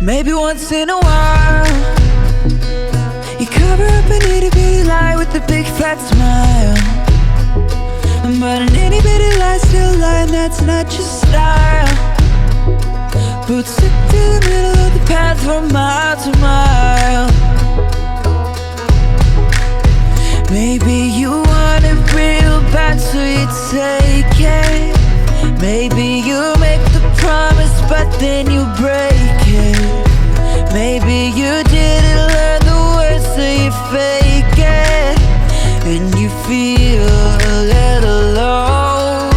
Maybe once in a while you cover up an itty bitty lie with a big fat smile. But an itty bitty lie still lie, and that's not your style. Boots stick to the middle of the path from mile to mile. Maybe you want it real bad, so you take it. Maybe you make the promise, but then you break it. Maybe you didn't learn the words, so you fake it. And you feel a little low.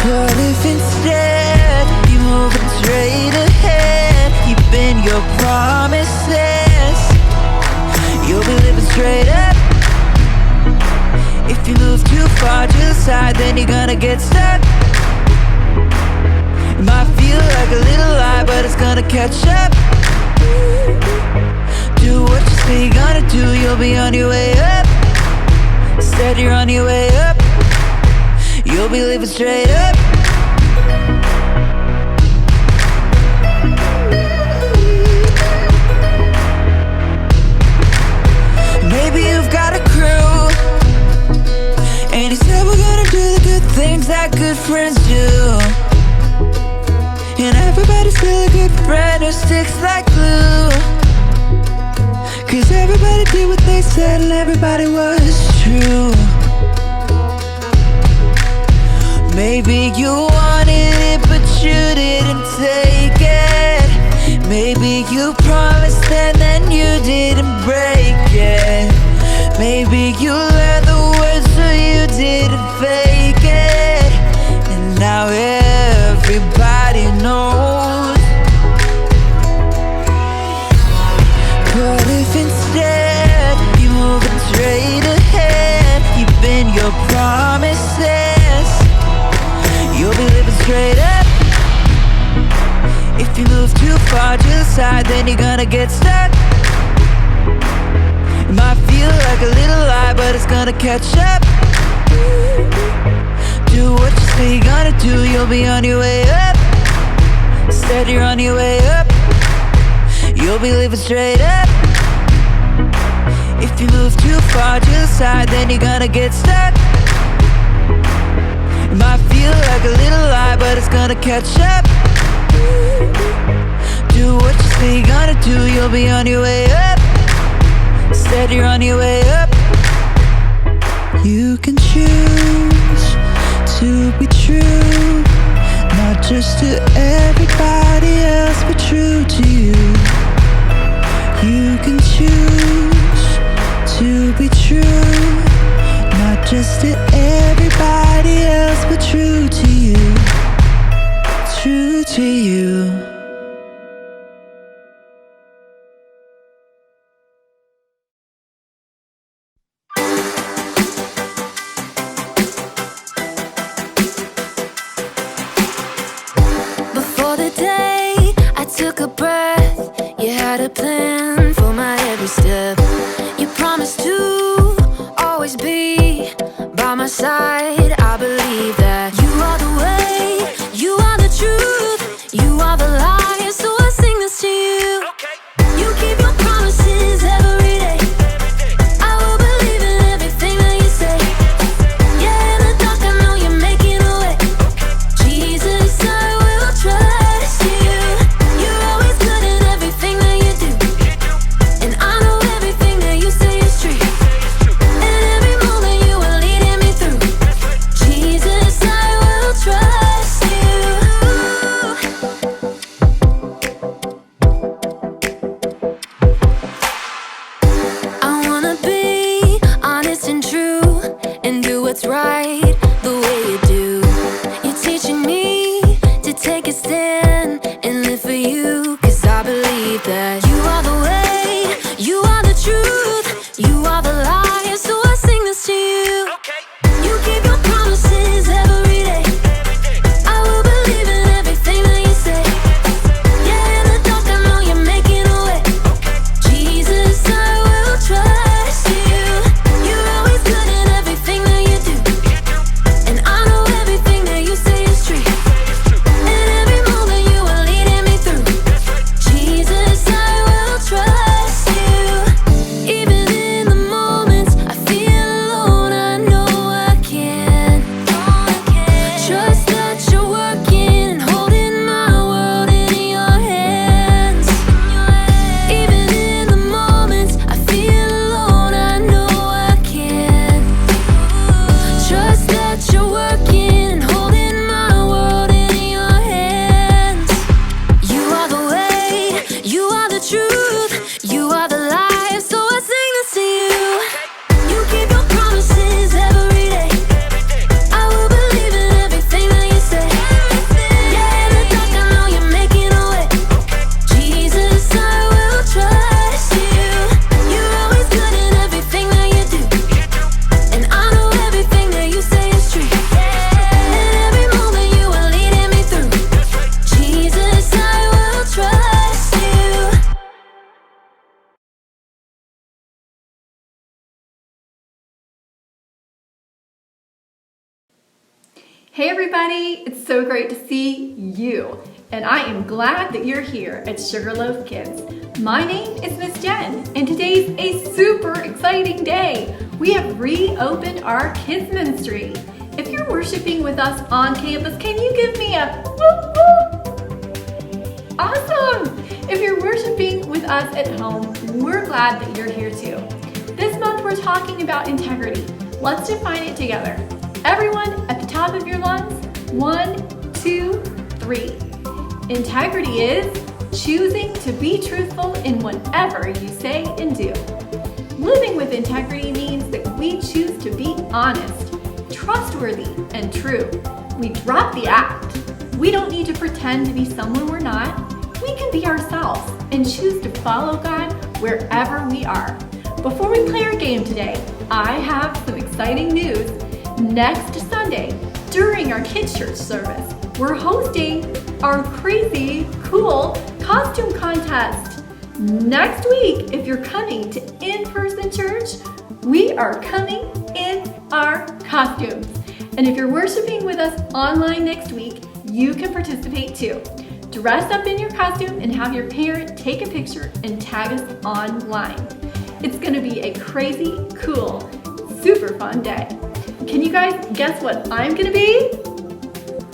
But if instead you move straight ahead, keeping your promises, you'll be living straight up. If you move too far to the side, then you're gonna get stuck. It might feel like a little lie, but it's gonna catch up. Do what you say you're gonna do, you'll be on your way up. Instead you're on your way up. You'll be living straight up. Maybe you've got a crew, and you said we're gonna do the good things that good friends do. And everybody's still a good friend who sticks like glue. Cause everybody did what they said and everybody was true. Maybe you wanted it but you didn't take it. Maybe you promised and then you didn't break it. Maybe you learned the words so you didn't fake it. And now everybody knows. But if instead you move straight ahead, keeping your promises, you'll be living straight up. If you move too far to the side, then you're gonna get stuck. It might feel like a little lie, but it's gonna catch up. Do what you say you're gonna do, you'll be on your way up. Instead you're on your way up. You'll be living straight up. If you move too far to the side, then you're gonna get stuck. It might feel like a little lie, but it's gonna catch up. Do what you say you're gonna do, you'll be on your way up. Instead you're on your way up. You can choose to be true, not just to everybody else, but true to you. You can choose to be true, not just to everybody else, but true to you. True to you. Before the day I took a breath, you had a plan for my every step. You promised to always be by my side. I believe that you are the way, you are the truth, you are the light. So I sing this to you. You keep your promises every day. I will believe in everything that you say. Yeah, in the dark I know you're making a way. Jesus, I will trust you. You're always good at everything that you do, and I know everything that you say is true. And every moment you are leading me through. believe that you are the way, you are the truth, you are the light, so I sing this to you. You keep your promises every day. I will believe in everything that you say. Yeah, in the dark I know you're making a way. Jesus, I will trust you. You're always good in everything that you do, and I know everything that you say is true. And every moment you are leading me through. Jesus, I will trust you. Even in the moments I feel alone, I know I can trust that you're working and holding my world in your hands. Even in the moments I feel alone, I know I can trust that you're working and holding my world in your hands. You are the way, you are the truth, you are the life, so I sing this to you. You keep your promises every day. I will believe in everything that you say. Yeah, in the dark I know you're making a way. Jesus, I will trust you. You're always good in everything that you do, and I know everything that you say is true. And every moment you are leading me through. Jesus, I will trust you. Hey everybody, it's so great to see you, and I am glad that you're here at Sugarloaf Kids. My name is Miss Jen, and today's a super exciting day. We have reopened our kids ministry. If you're worshiping with us on campus, can you give me a whoop whoop? Awesome! If you're worshiping with us at home, we're glad that you're here too. This month we're talking about integrity. Let's define it together. Everyone at the top of your lungs, 1, 2, 3. Integrity is choosing to be truthful in whatever you say and do. Living with integrity means that we choose to be honest, trustworthy, and true. We drop the act. We don't need to pretend to be someone we're not. We can be ourselves and choose to follow God wherever we are. Before we play our game today, I have some exciting news. Next Sunday, during our kids' church service, we're hosting our crazy, cool costume contest. Next week, if you're coming to in-person church, we are coming in our costumes. And if you're worshiping with us online next week, you can participate too. Dress up in your costume and have your parent take a picture and tag us online. It's gonna be a crazy, cool, super fun day. Can you guys guess what I'm gonna be?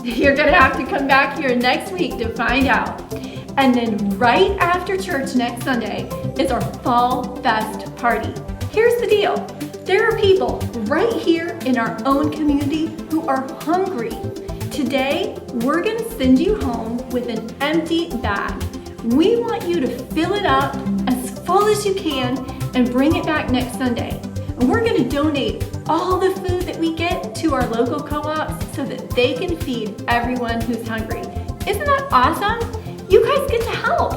You're gonna have to come back here next week to find out. And then right after church next Sunday is our Fall Fest party. Here's the deal. There are people right here in our own community who are hungry. Today, we're gonna send you home with an empty bag. We want you to fill it up as full as you can and bring it back next Sunday. And we're gonna donate all the food that we get to our local co-ops so that they can feed everyone who's hungry. Isn't that awesome? You guys get to help.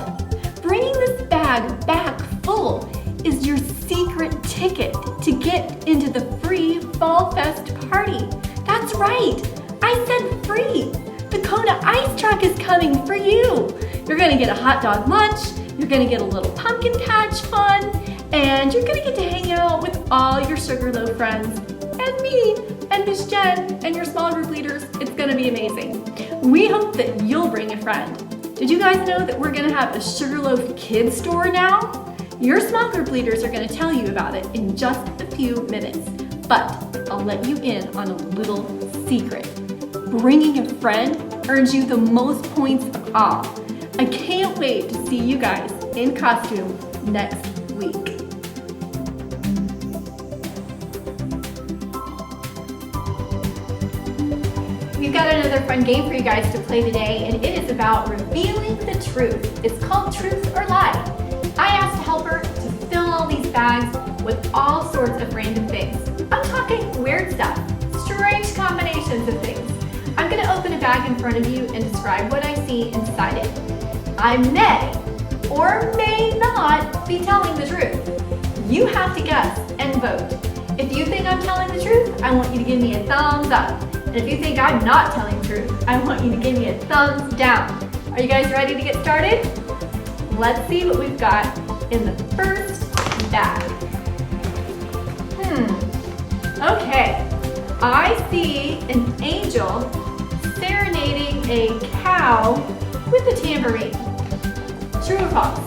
Bringing this bag back full is your secret ticket to get into the free Fall Fest party. That's right, I said free. The Kona Ice Truck is coming for you. You're gonna get a hot dog lunch, you're gonna get a little pumpkin patch fun, and you're gonna get to hang out with all your Sugarloaf friends and me and Miss Jen and your small group leaders. It's gonna be amazing. We hope that you'll bring a friend. Did you guys know that we're gonna have a Sugarloaf Kids store now? Your small group leaders are gonna tell you about it in just a few minutes, but I'll let you in on a little secret. Bringing a friend earns you the most points of all. I can't wait to see you guys in costume next week. We've got another fun game for you guys to play today, and it is about revealing the truth. It's called Truth or Lie. I asked a helper to fill all these bags with all sorts of random things. I'm talking weird stuff, strange combinations of things. I'm gonna open a bag in front of you and describe what I see inside it. I may or may be telling the truth? You have to guess and vote. If you think I'm telling the truth, I want you to give me a thumbs up. And if you think I'm not telling the truth, I want you to give me a thumbs down. Are you guys ready to get started? Let's see what we've got in the first bag. Okay, I see an angel serenading a cow with a tambourine. True or false?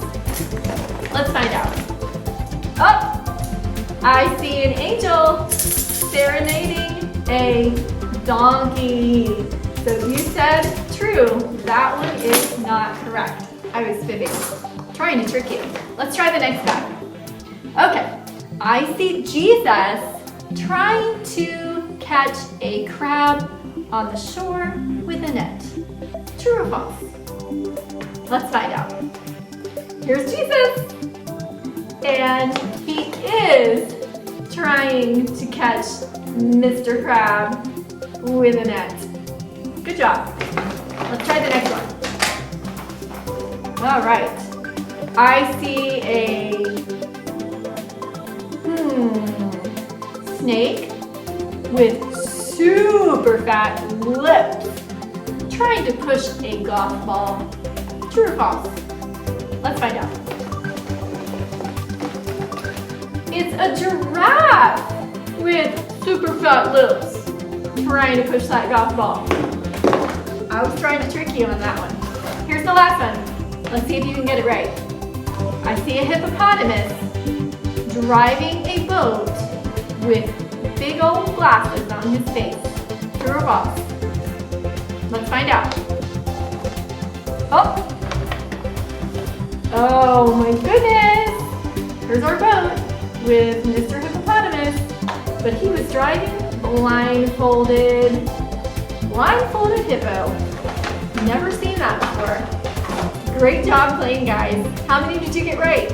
Let's find out. Oh, I see an angel serenading a donkey. So you said true. That one is not correct. I was fibbing, trying to trick you. Let's try the next bag. Okay, I see Jesus trying to catch a crab on the shore with a net. True or false? Let's find out. Here's Jesus, and he is trying to catch Mr. Crab with a net. Good job. Let's try the next one. All right. I see a snake with super fat lips trying to push a golf ball. True or false? Let's find out. It's a giraffe with super fat lips trying to push that golf ball. I was trying to trick you on that one. Here's the last one. Let's see if you can get it right. I see a hippopotamus driving a boat with big old glasses on his face. True or false? Let's find out. Oh my goodness! Here's our boat with Mr. Hippopotamus, but he was driving blindfolded. Blindfolded hippo. Never seen that before. Great job playing, guys. How many did you get right?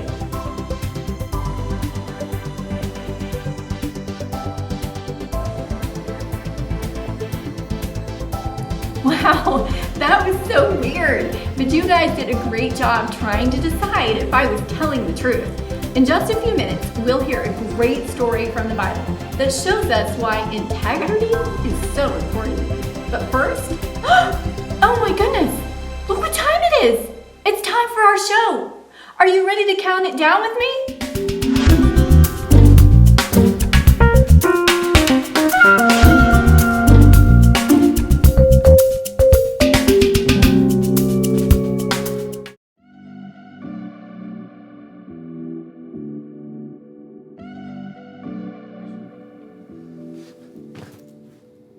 Wow, that was so weird. But you guys did a great job trying to decide if I was telling the truth. In just a few minutes, we'll hear a great story from the Bible that shows us why integrity is so important. But first, oh my goodness, look what time it is. It's time for our show. Are you ready to count it down with me?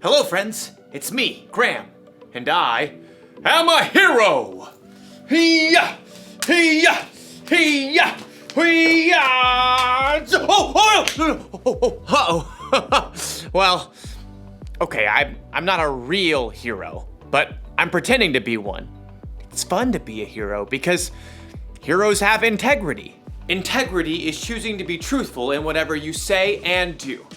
Hello, friends. It's me, Graham, and I am a hero. Hee-yah! Hee-yah! Hee-yah! Hee-yah! Uh-oh. Well, okay, I'm not a real hero, but I'm pretending to be one. It's fun to be a hero because heroes have integrity. Integrity is choosing to be truthful in whatever you say and do.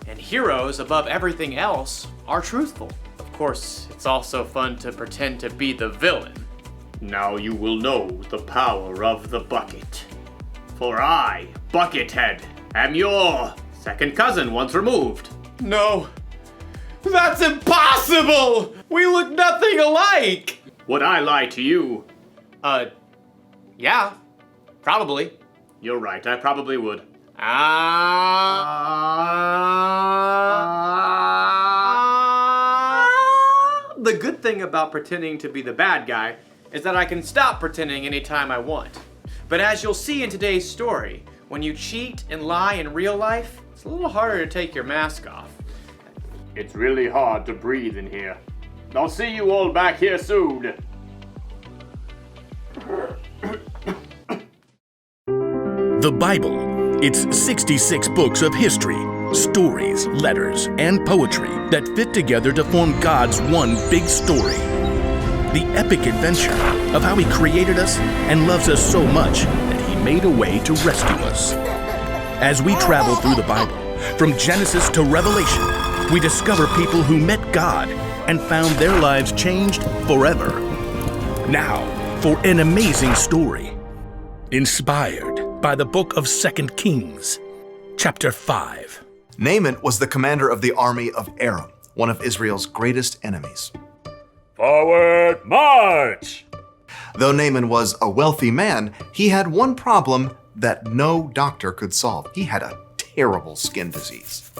And heroes, above everything else, are truthful. Of course, it's also fun to pretend to be the villain. Now you will know the power of the bucket. For I, Buckethead, am your second cousin once removed. No, that's impossible! We look nothing alike! Would I lie to you? Yeah, probably. You're right, I probably would. The good thing about pretending to be the bad guy is that I can stop pretending anytime I want. But as you'll see in today's story, when you cheat and lie in real life, it's a little harder to take your mask off. It's really hard to breathe in here. I'll see you all back here soon. The Bible. It's 66 books of history, stories, letters, and poetry that fit together to form God's one big story. The epic adventure of how He created us and loves us so much that He made a way to rescue us. As we travel through the Bible, from Genesis to Revelation, we discover people who met God and found their lives changed forever. Now, for an amazing story, inspired by the book of 2 Kings, chapter 5. Naaman was the commander of the army of Aram, one of Israel's greatest enemies. Forward march! Though Naaman was a wealthy man, he had one problem that no doctor could solve. He had a terrible skin disease.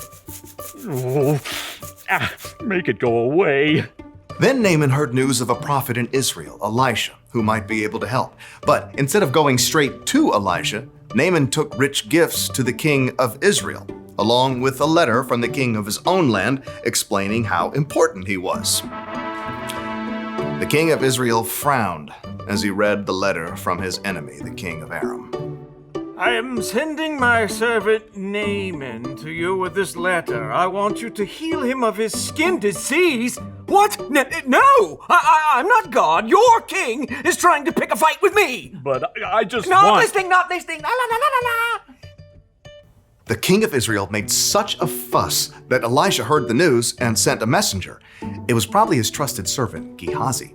Make it go away. Then Naaman heard news of a prophet in Israel, Elisha, who might be able to help. But instead of going straight to Elisha, Naaman took rich gifts to the king of Israel, along with a letter from the king of his own land explaining how important he was. The king of Israel frowned as he read the letter from his enemy, the king of Aram. I am sending my servant Naaman to you with this letter. I want you to heal him of his skin disease. What? No! I'm not God. Your king is trying to pick a fight with me. But I just Not listening. La, la, la, la, la. The king of Israel made such a fuss that Elisha heard the news and sent a messenger. It was probably his trusted servant, Gehazi.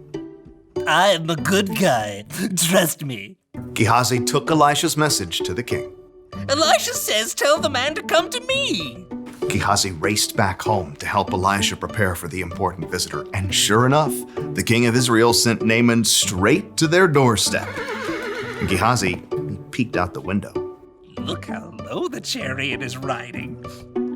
I'm a good guy. Trust me. Gehazi took Elisha's message to the king. Elisha says tell the man to come to me. Gehazi raced back home to help Elisha prepare for the important visitor. And sure enough, the king of Israel sent Naaman straight to their doorstep. Gehazi peeked out the window. Look how low the chariot is riding.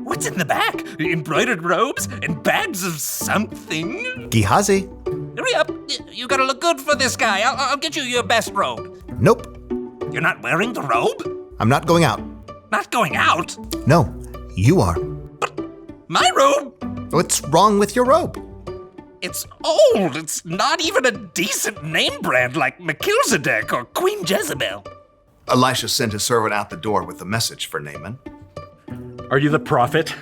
What's in the back? Embroidered robes and bags of something? Gehazi? Hurry up. You gotta look good for this guy. I'll get you your best robe. Nope, You're not wearing the robe? I'm not going out. Not going out? No, you are. My robe? What's wrong with your robe? It's old. It's not even a decent name brand like Melchizedek or Queen Jezebel. Elisha sent his servant out the door with a message for Naaman. Are you the prophet?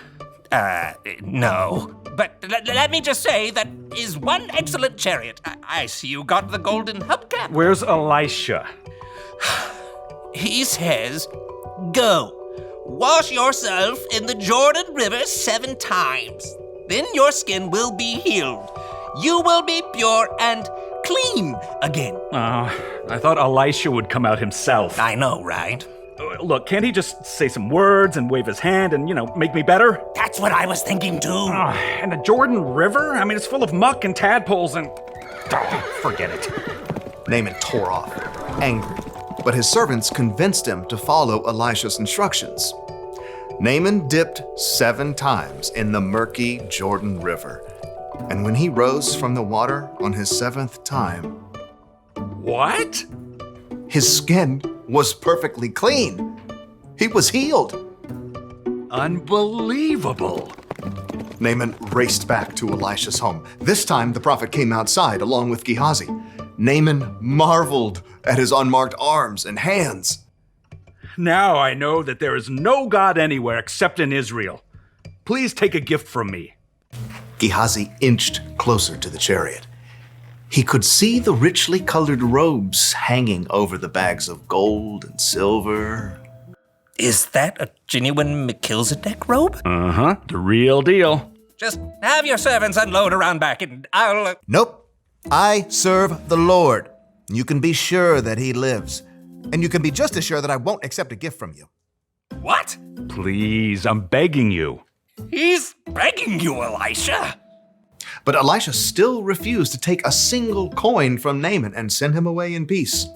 No. But let me just say that is one excellent chariot. I see you got the golden hubcap. Where's Elisha? He says, go, wash yourself in the Jordan River 7 times. Then your skin will be healed. You will be pure and clean again. I thought Elisha would come out himself. I know, right? Look, can't he just say some words and wave his hand and, make me better? That's what I was thinking too. And the Jordan River? I mean, it's full of muck and tadpoles and... forget it. Naaman tore off, angry, but his servants convinced him to follow Elisha's instructions. Naaman dipped 7 times in the murky Jordan River, and when he rose from the water on his 7th time, What? his skin was perfectly clean. He was healed. Unbelievable. Naaman raced back to Elisha's home. This time, the prophet came outside along with Gehazi. Naaman marveled at his unmarked arms and hands. Now I know that there is no God anywhere except in Israel. Please take a gift from me. Gehazi inched closer to the chariot. He could see the richly colored robes hanging over the bags of gold and silver. Is that a genuine Melchizedek robe? Uh-huh, the real deal. Just have your servants unload around back and I'll... Nope. I serve the Lord. You can be sure that he lives. And you can be just as sure that I won't accept a gift from you. What? Please, I'm begging you. He's begging you, Elisha. But Elisha still refused to take a single coin from Naaman and send him away in peace.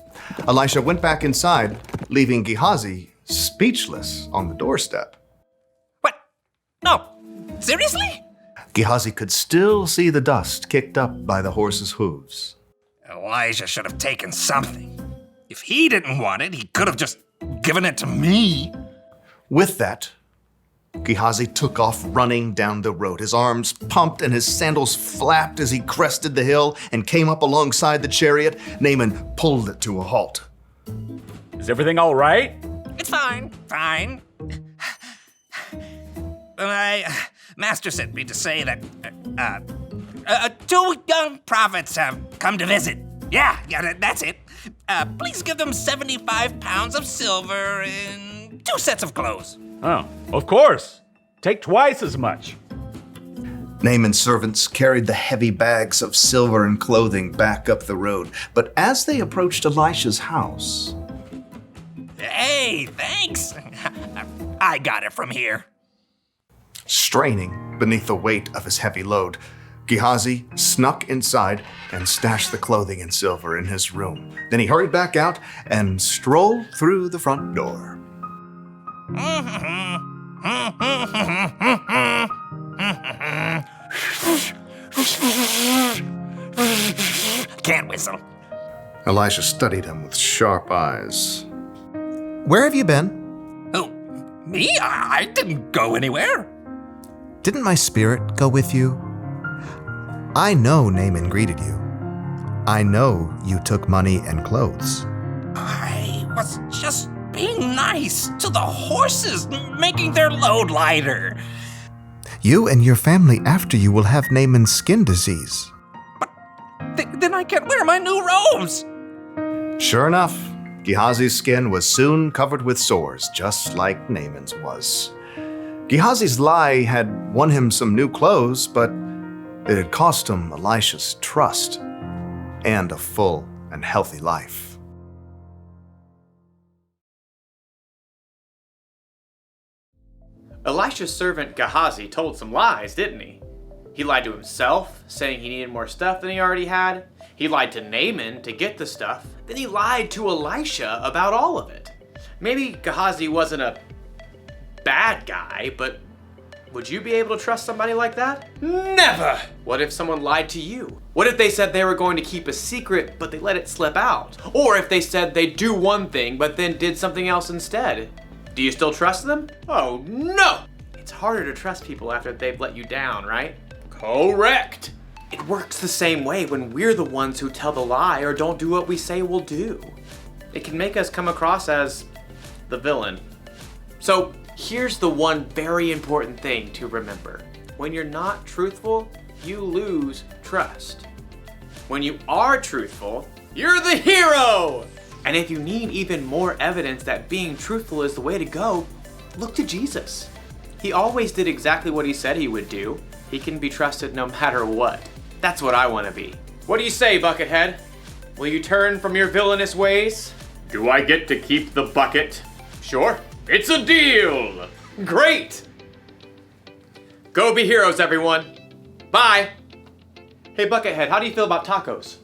Elisha went back inside, leaving Gehazi speechless on the doorstep. What? No. Seriously? Gehazi could still see the dust kicked up by the horse's hooves. Elijah should have taken something. If he didn't want it, he could have just given it to me. With that, Gehazi took off running down the road. His arms pumped and his sandals flapped as he crested the hill and came up alongside the chariot. Naaman pulled it to a halt. Is everything all right? It's fine. My master sent me to say that 2 young prophets have come to visit. Yeah, that's it. Please give them 75 pounds of silver and 2 sets of clothes. Oh, of course. Take twice as much. Naaman's servants carried the heavy bags of silver and clothing back up the road. But as they approached Elisha's house... Hey, thanks. I got it from here. Straining beneath the weight of his heavy load, Gehazi snuck inside and stashed the clothing and silver in his room. Then he hurried back out and strolled through the front door. Can't whistle. Elisha studied him with sharp eyes. Where have you been? Oh, me? I didn't go anywhere. Didn't my spirit go with you? I know Naaman greeted you. I know you took money and clothes. I was just being nice to the horses, making their load lighter. You and your family after you will have Naaman's skin disease. Then I can't wear my new robes. Sure enough, Gehazi's skin was soon covered with sores, just like Naaman's was. Gehazi's lie had won him some new clothes, but it had cost him Elisha's trust and a full and healthy life. Elisha's servant Gehazi told some lies, didn't he? He lied to himself, saying he needed more stuff than he already had. He lied to Naaman to get the stuff. Then he lied to Elisha about all of it. Maybe Gehazi wasn't a bad guy, but would you be able to trust somebody like that? Never! What if someone lied to you? What if they said they were going to keep a secret, but they let it slip out? Or if they said they'd do one thing, but then did something else instead? Do you still trust them? Oh no! It's harder to trust people after they've let you down, right? Correct! It works the same way when we're the ones who tell the lie or don't do what we say we'll do. It can make us come across as the villain. So here's the one very important thing to remember. When you're not truthful, you lose trust. When you are truthful, you're the hero! And if you need even more evidence that being truthful is the way to go, look to Jesus. He always did exactly what he said he would do. He can be trusted no matter what. That's what I want to be. What do you say, Buckethead? Will you turn from your villainous ways? Do I get to keep the bucket? Sure. It's a deal! Great! Go be heroes, everyone. Bye! Hey, Buckethead, how do you feel about tacos?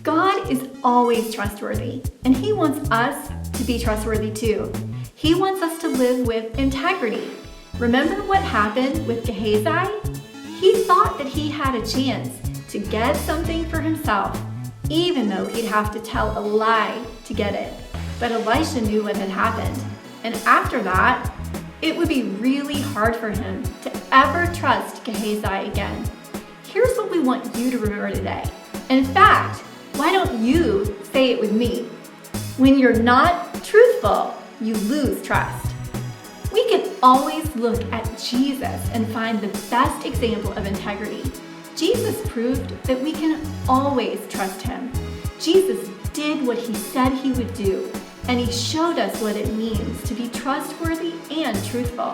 God is always trustworthy, and He wants us to be trustworthy too. He wants us to live with integrity. Remember what happened with Gehazi? He thought that he had a chance to get something for himself, even though he'd have to tell a lie to get it. But Elisha knew what had happened, and after that, it would be really hard for him to ever trust Gehazi again. Here's what we want you to remember today. In fact, why don't you say it with me? When you're not truthful, you lose trust. We can always look at Jesus and find the best example of integrity. Jesus proved that we can always trust Him. Jesus did what He said He would do, and He showed us what it means to be trustworthy and truthful.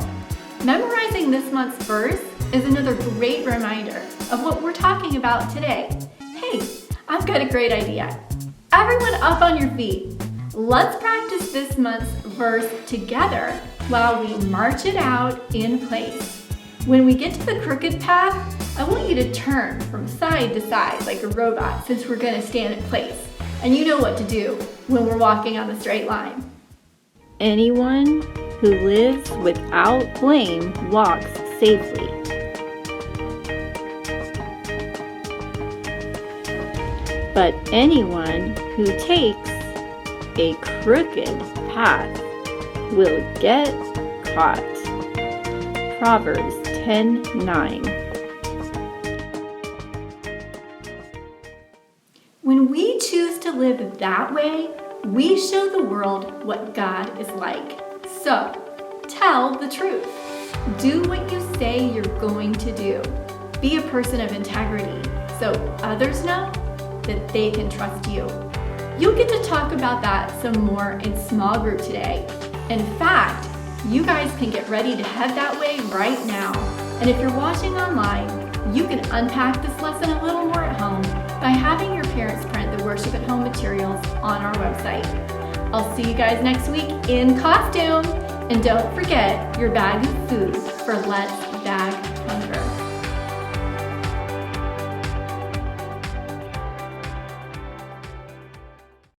Memorizing this month's verse is another great reminder of what we're talking about today. Hey, I've got a great idea. Everyone up on your feet. Let's practice this month's verse together while we march it out in place. When we get to the crooked path, I want you to turn from side to side like a robot since we're going to stand in place. And you know what to do when we're walking on the straight line. Anyone who lives without blame walks safely. But anyone who takes a crooked path will get caught. Proverbs 10:9. When we choose to live that way, we show the world what God is like. So, tell the truth. Do what you say you're going to do. Be a person of integrity so others know that they can trust you. You'll get to talk about that some more in small group today. In fact, you guys can get ready to head that way right now. And if you're watching online, You can unpack this lesson a little more at home by having your parents print the Worship at Home materials on our website. I'll see you guys next week in costume. And don't forget your bag of food for Let's Bag Hunger.